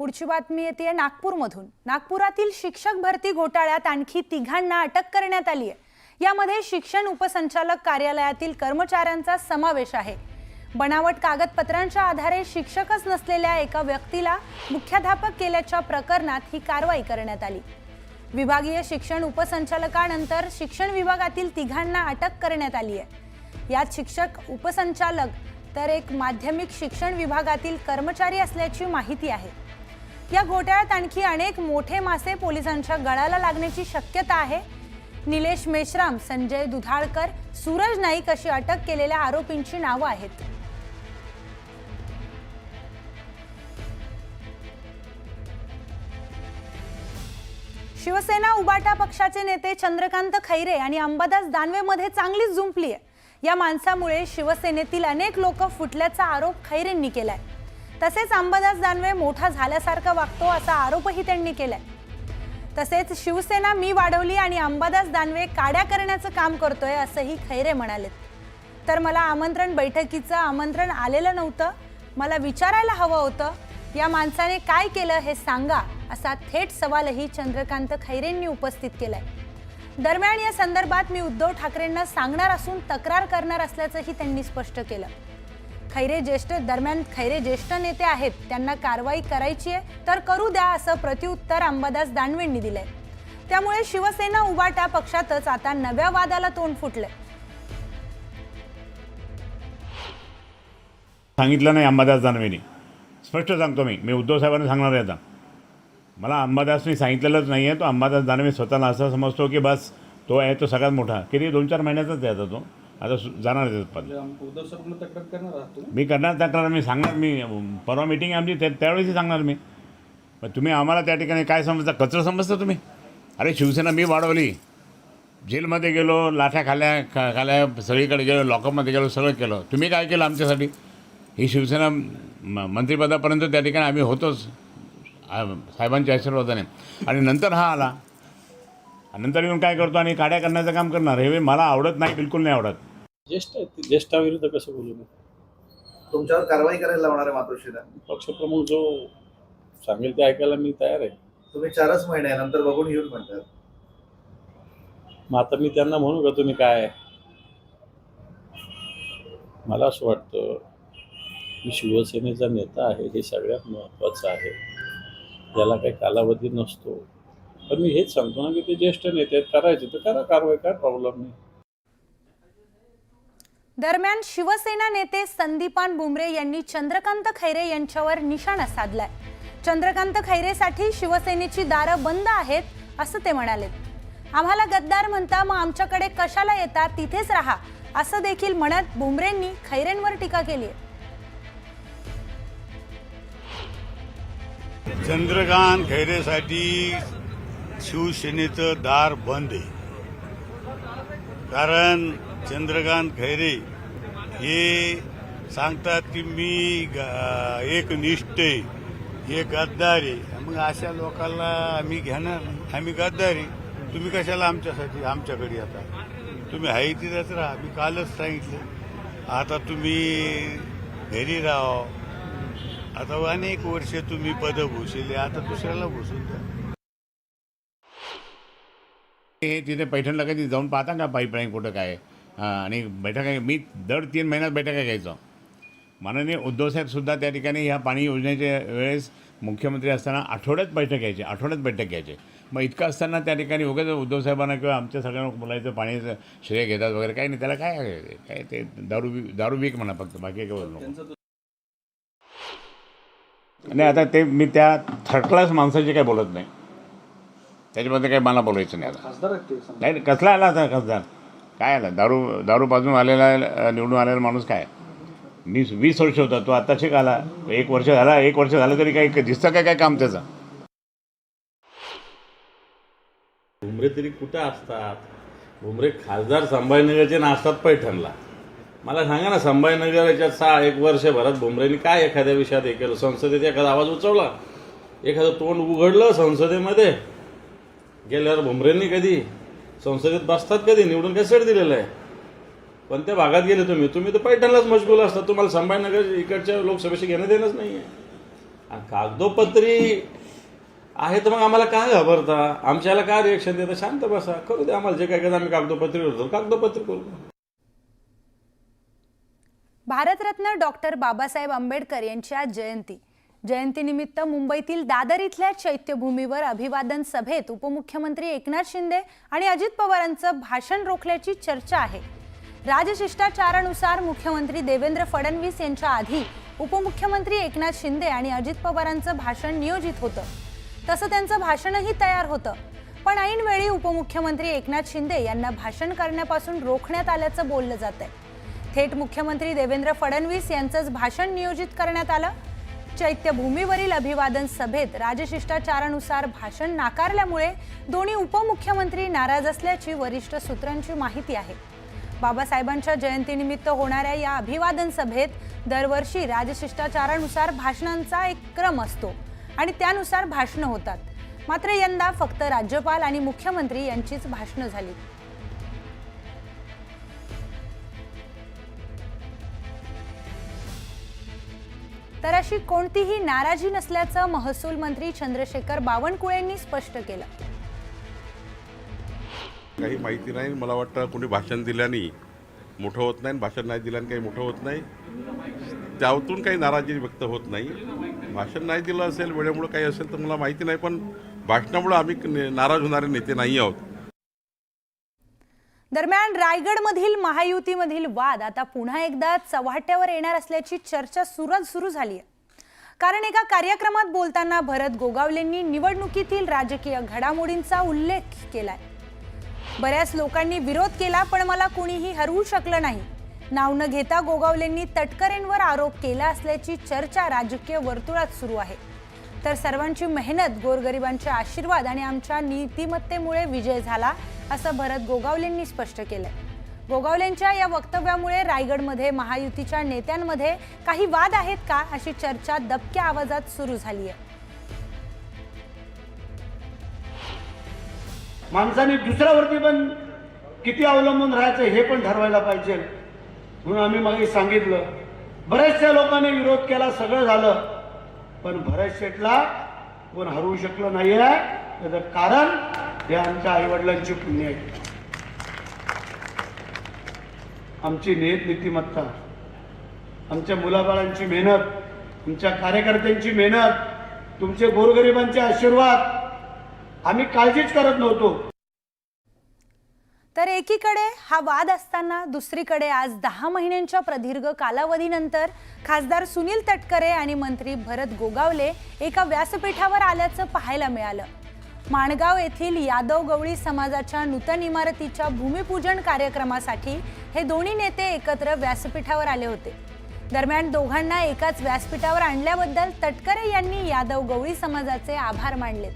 पुढची बातमी येते नागपूरमधून। नागपुरातील शिक्षक भरती घोटाळ्यात आणखी तिघांना अटक करण्यात आली आहे। यामध्ये शिक्षण उपसंचालक कार्यालयातील कर्मचाऱ्यांचा समावेश आहे। बनावट कागदपत्रांच्या आधारे शिक्षकच नसलेल्या एका व्यक्तीला मुख्याध्यापक केल्याच्या प्रकरणात ही कारवाई करण्यात आली। विभागीय शिक्षण उपसंचालकानंतर शिक्षण विभागातील तिघांना अटक करण्यात आली आहे। यात शिक्षक उपसंचालक तर एक माध्यमिक शिक्षण विभागातील कर्मचारी असल्याची माहिती आहे। या घोटाळ्यात आणखी अनेक मोठे मासे पोलिसांच्या गळाला लागण्याची शक्यता आहे। निलेश मेश्राम, संजय दुधाळकर, सूरज नाईक अशी अटक केलेल्या आरोपींची नावे आहेत। शिवसेना उबाटा पक्षाचे नेते चंद्रकांत खैरे आणि अंबादास दानवेमध्ये चांगलीच जुंपली आहे। या माणसामुळे शिवसेनेतील अनेक लोक फुटल्याचा आरोप खैरेंनी केलाय। तसेच अंबादास दानवे मोठा झाल्यासारखा वागतो असा आरोपही त्यांनी केलाय। तसेच शिवसेना मी वाढवली आणि अंबादास दानवे काड्या करण्याचं काम करतोय असंही खैरे म्हणाले। तर मला आमंत्रण बैठकीचं आमंत्रण आलेलं नव्हतं, मला विचारायला हवं होतं, या माणसाने काय केलं हे सांगा असा थेट सवालही चंद्रकांत खैरेंनी उपस्थित केलाय। दरम्यान या संदर्भात मी उद्धव ठाकरेंना सांगणार असून तक्रार करणार असल्याचंही त्यांनी स्पष्ट केलं। खैरे ज्येष्ठ नेते आहेत, त्यांना कारवाई करायची आहे तर करू द्या असं प्रत्युत्तर अंबादास दानवेंनी दिलंय। त्यामुळे शिवसेना उबाटा पक्षातच आता नव्या वादाला तोंड फुटलंय। सांगितलं नाही अंबादास दानवेंनी, स्पष्ट सांगतो मी उद्धव साहेबांना सांगणार आहे। आता मला अंबादासनी सांगितलेलंच नाही आहे। तो अंबादास दानवे स्वतःला असं समजतो की बस तो आहे तो सगळ्यात मोठा, किती 2-4 महिन्याचाच आहे आता तो, आता जाणार आहे पद। उद्धव साहेबांना तक्रार करणार आहात तुम्ही? मी करणार तक्रार, मी सांगणार, मी परवा मीटिंग आहे आमची त्यावेळेस सांगणार मी। पण तुम्ही आम्हाला त्या ठिकाणी काय समजता, कचरं समजता तुम्ही? अरे शिवसेना मी वाढवली, जेलमध्ये गेलो, लाठ्या खाल्या सगळीकडे गेलो, लॉकअपमध्ये गेलो, सगळं केलं। तुम्ही काय केलं आमच्यासाठी? ही शिवसेना मंत्रिपदापर्यंत त्या ठिकाणी आम्ही होतोच साहेबांच्या आशीर्वादाने, आणि नंतर हा आला, नंतर येऊन काय करतो आणि काड्या करण्याचं काम करणार, हे मला आवडत नाही, बिलकुल नाही आवडत। ज्येष्ठाविरुद्ध कसं बोलू मी? तुमच्यावर कारवाई करायला लावणार आहे मातोश्रीला? पक्षप्रमुख जो सांगेल ते ऐकायला मी तयार आहे। तुम्ही 4च महिने नंतर बघून येऊन म्हणतात। मग आता मी त्यांना म्हणू का तुम्ही काय? मला असं वाटतं की शिवसेनेचा नेता आहे हे सगळ्यात महत्त्वाचं आहे, याला काही कालावधी नसतो। पण मी हेच सांगतो ना की ते ज्येष्ठ नेते आहेत, करायचे तर करा कारवाई, काय प्रॉब्लेम नाही। दरम्यान शिवसेना नेते संदीपान भुमरे यांनी चंद्रकांत खैरे यांच्यावर निशाणा साधलाय। चंद्रकांत खैरेसाठी शिवसेनेची दारं बंद आहेत असं ते म्हणाले। आम्हाला गद्दार म्हणता, मग आमच्याकडे कशाला येता, तिथेच राहा असं देखील म्हणत भुमरेंनी खैरेंवर टीका केली आहे। चंद्रकांत खैरेसाठी शिवसेनेचं दार बंद आहे, कारण चंद्रकांत खैरे हे सांगतात की मी एक निष्ठ आहे, एक गद्दार आहे। मग अशा लोकांना आम्ही घेणार, आम्ही गद्दार आहे, तुम्ही कशाला आमच्यासाठी आमच्याकडे आता? तुम्ही आहे तिथेच राहा, मी कालच सांगितलं। आता तुम्ही घरी राहा, आता अनेक वर्ष तुम्ही पदं भूषले, आता दुसऱ्याला भूषून द्या। हे तिथे पैठणला कधी जाऊन पाहता का पाईपलाईन कुठं काय, आणि बैठका मी दर 3 महिन्यात बैठका घ्यायचो। माननीय उद्धवसाहेबसुद्धा त्या ठिकाणी ह्या पाणी योजनेच्या वेळेस मुख्यमंत्री असताना आठवड्यात बैठक घ्यायचे। मग इतकं असताना त्या ठिकाणी उगाच उद्धवसाहेबांना किंवा आमच्या सगळ्यांना बोलायचं पाण्याचं श्रेय घेतात वगैरे काही नाही, त्याला काय ते दारू विक म्हणा फक्त, बाकी काय बोलू नाही। आता ते मी त्या थर्ड क्लास माणसाचे काय बोलत नाही, त्याच्यामध्ये काही मला बोलायचं नाही। आता नाही, कसला आला आता खासदार, काय आला? दारू पाजून आलेला, निवडून आलेला माणूस काय? मी 20 वर्ष होता, तो आता शिक आला, 1 वर्ष झालं तरी काही दिसतं काय काम त्याचं? भुमरे तरी कुठं असतात? भुमरे खासदार संभाजीनगरचे नसतात पैठणला। मला सांगा ना, संभाजीनगरच्या 1 वर्षभरात भुमरेंनी काय एखाद्या विषयात हे केलं? संसदेत एखादा आवाज उचवला, एखादं तोंड उघडलं संसदेमध्ये गेल्यावर भुमरेंनी कधी संसदेत बसतात, कधी निवडून काय सेट दिलेलं आहे? कोणत्या भागात गेले तुम्ही तर पैठणलाच मशगूल असतात। तुम्हाला संभाजीनगर इकडच्या लोकसभेशी घेणं देणंच नाही आहे। आणि कागदोपत्री आहे तर मग आम्हाला काय घाबरता, आमच्याला काय रिएक्शन देता, शांत बसा, करू दे आम्हाला जे काय करायचं आम्ही कागदोपत्री करतो, कागदोपत्री करू. भारतरत्न डॉक्टर बाबासाहेब आंबेडकर यांची आज जयंतीनिमित्त मुंबईतील दादर इथल्या चैत्यभूमीवर अभिवादन सभेत उपमुख्यमंत्री एकनाथ शिंदे आणि अजित पवारांचं भाषण रोखल्याची चर्चा आहे. राजशिष्टाचारानुसार मुख्यमंत्री देवेंद्र फडणवीस यांच्या आधी उपमुख्यमंत्री एकनाथ शिंदे आणि अजित पवारांचं भाषण नियोजित होतं. तसं त्यांचं भाषणही तयार होतं, पण ऐनवेळी उपमुख्यमंत्री एकनाथ शिंदे यांना भाषण करण्यापासून रोखण्यात आल्याचं बोललं जातंय. थेट मुख्यमंत्री देवेंद्र फडणवीस यांचंच भाषण नियोजित करण्यात आलं. चैत्यभूमीवरील अभिवादन सभेत राजशिष्टाचारानुसार भाषण नाकारल्यामुळे दोन्ही उपमुख्यमंत्री नाराज असल्याची वरिष्ठ सूत्रांची माहिती आहे. बाबासाहेबांच्या जयंतीनिमित्त होणाऱ्या या अभिवादन सभेत दरवर्षी राजशिष्टाचारानुसार भाषणांचा एक क्रम असतो आणि त्यानुसार भाषणं होतात. मात्र यंदा फक्त राज्यपाल आणि मुख्यमंत्री यांचीच भाषणं झाली. तर अशी कोणतीही नाराजी नसल्याचं महसूल मंत्री चंद्रशेखर बावनकुळेंनी स्पष्ट केलं. काही माहिती नाही. मला वाटतं कोणी भाषण दिल्याने मोठं होत नाही, भाषण नाही दिल्याने काही मोठं होत नाही. त्यातून काही नाराजी व्यक्त होत नाही. भाषण नाही दिलं असेल, वेळेमुळे काही असेल तर मला माहिती नाही, पण भाषणामुळे आम्ही नाराज होणारे नेते नाही आहोत. दरम्यान रायगडमधील महायुतीमधील वाद आता पुन्हा एकदा चव्हाट्यावर येणार असल्याची चर्चा सुरू झाली आहे. कारण एका कार्यक्रमात बोलताना भरत गोगावलेंनी निवडणुकीतील राजकीय घडामोडींचा उल्लेख केलाय. बऱ्याच लोकांनी विरोध केला, पण मला कुणीही हरवू शकलं नाही. नाव न घेता गोगावलेंनी तटकरेंवर आरोप केला असल्याची चर्चा राजकीय वर्तुळात सुरू आहे. तर सर्वांची मेहनत, गोरगरिबांचे आशीर्वाद आणि आमच्या नीतिमत्तेमुळे विजय झाला, असं भरत गोगावलेंनी स्पष्ट केलंय. गोगावलेंच्या या वक्तव्यामुळे रायगडमध्ये महायुतीच्या नेत्यांमध्ये काही वाद आहेत का, अशी चर्चा दबक्या आवाजात सुरू झाली आहे. माणसाने दुसऱ्यावरती पण किती अवलंबून राहायचं हे पण ठरवायला पाहिजे. म्हणून आम्ही मागे सांगितलं, बऱ्याचशा लोकांनी विरोध केला, सगळं झालं, पण भरत शेठला कोण हरवू शकलं नाहीये. त्याचं कारण हे आमच्या आईवडिलांची पुण्य आहे, आमची नीतिमत्ता, आमच्या मुलाबाळांची मेहनत, आमच्या कार्यकर्त्यांची मेहनत, तुमचे गोरगरिबांचे आशीर्वाद. आम्ही काळजीच करत नव्हतो. तर एकीकडे हा वाद असताना दुसरीकडे आज 10 महिन्यांच्या प्रदीर्घ कालावधीनंतर खासदार सुनील तटकरे आणि मंत्री भरत गोगावले एका व्यासपीठावर आल्याचं पाहायला मिळालं. माणगाव येथील यादव गवळी समाजाच्या नूतन इमारतीच्या भूमिपूजन कार्यक्रमासाठी हे दोन्ही नेते एकत्र व्यासपीठावर आले होते. दरम्यान दोघांना एकाच व्यासपीठावर आणल्याबद्दल तटकरे यांनी यादव गवळी समाजाचे आभार मानले.